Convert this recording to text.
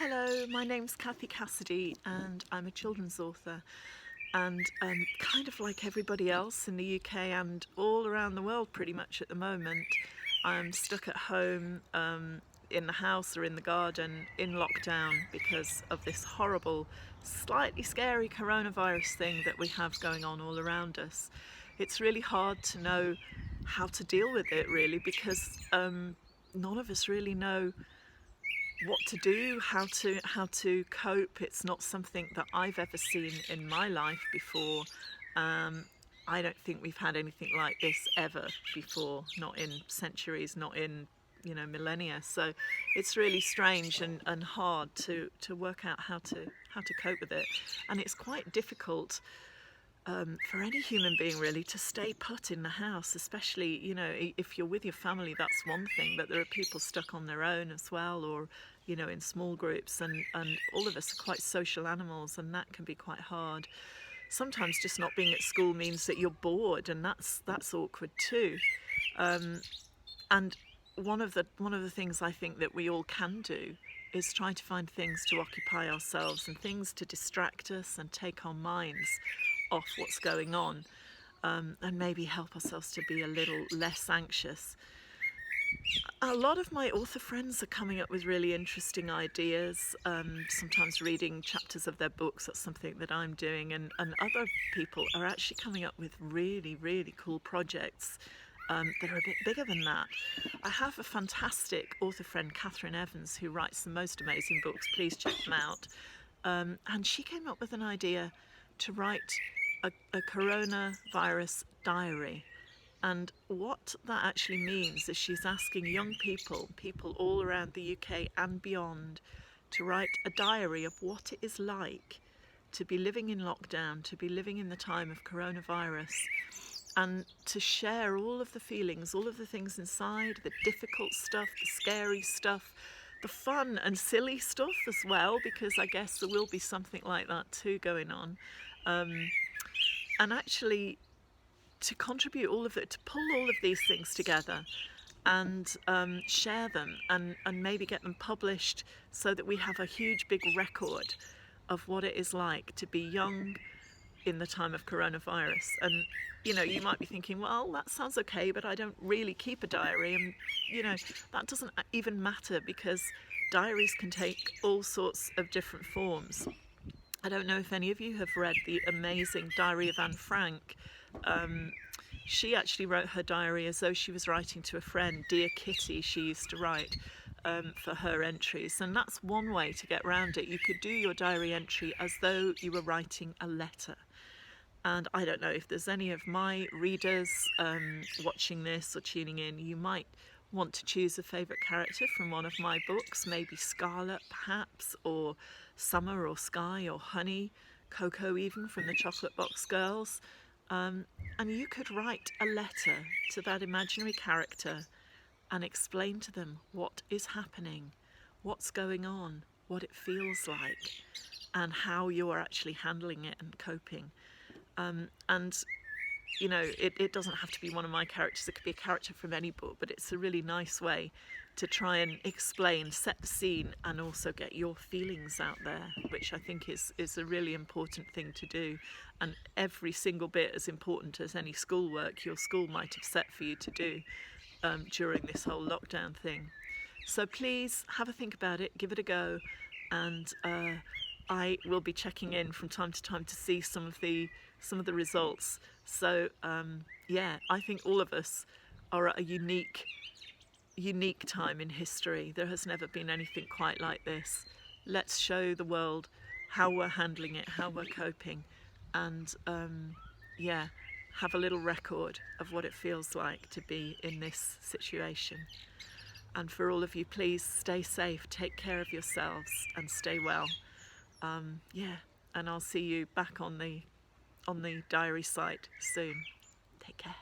Hello, my name's Cathy Cassidy and I'm a children's author, and kind of like everybody else in the UK and all around the world pretty much at the moment, I'm stuck at home in the house or in the garden in lockdown because of this horrible, slightly scary coronavirus thing that we have going on all around us. It's really hard to know how to deal with it, really, because none of us really know what to do, how to cope. It's not something that I've ever seen in my life before. I don't think we've had anything like this ever before, not in centuries, not in millennia. So it's really strange and hard to work out how to cope with it, and it's quite difficult for any human being really to stay put in the house, especially if you're with your family. That's one thing, but there are people stuck on their own as well, or in small groups, and all of us are quite social animals, and that can be quite hard. Sometimes just not being at school means that you're bored, and that's awkward too. And one of the things I think that we all can do is try to find things to occupy ourselves and things to distract us and take our minds off what's going on, and maybe help ourselves to be a little less anxious. A lot of my author friends are coming up with really interesting ideas, sometimes reading chapters of their books. That's something that I'm doing, and other people are actually coming up with really, really cool projects that are a bit bigger than that. I have a fantastic author friend, Catherine Evans, who writes the most amazing books. Please check them out. And she came up with an idea to write a coronavirus diary. And what that actually means is she's asking young people all around the UK and beyond, to write a diary of what it is like to be living in lockdown, to be living in the time of coronavirus, and to share all of the feelings, all of the things inside, the difficult stuff, the scary stuff, the fun and silly stuff as well, because I guess there will be something like that too going on. And actually to contribute all of it, to pull all of these things together and share them, and maybe get them published so that we have a huge big record of what it is like to be young in the time of coronavirus. And you might be thinking, well, that sounds okay, but I don't really keep a diary. And that doesn't even matter, because diaries can take all sorts of different forms. I don't know if any of you have read the amazing Diary of Anne Frank. She actually wrote her diary as though she was writing to a friend. Dear Kitty, she used to write for her entries, and that's one way to get around it. You could do your diary entry as though you were writing a letter. And I don't know if there's any of my readers watching this or tuning in, you might want to choose a favourite character from one of my books, maybe Scarlet perhaps, or Summer or Sky or Honey, Coco even from the Chocolate Box Girls. And you could write a letter to that imaginary character and explain to them what is happening, what's going on, what it feels like, and how you're actually handling it and coping. It doesn't have to be one of my characters. It could be a character from any book, but it's a really nice way to try and explain, set the scene, and also get your feelings out there, which I think is a really important thing to do, and every single bit as important as any schoolwork your school might have set for you to do during this whole lockdown thing. So please have a think about it, give it a go, and I will be checking in from time to time to see some of the results. So I think all of us are at a unique time in history. There has never been anything quite like this. Let's show the world how we're handling it, how we're coping, and have a little record of what it feels like to be in this situation. And for all of you, please stay safe, take care of yourselves, and stay well. And I'll see you back on the diary site soon. Take care.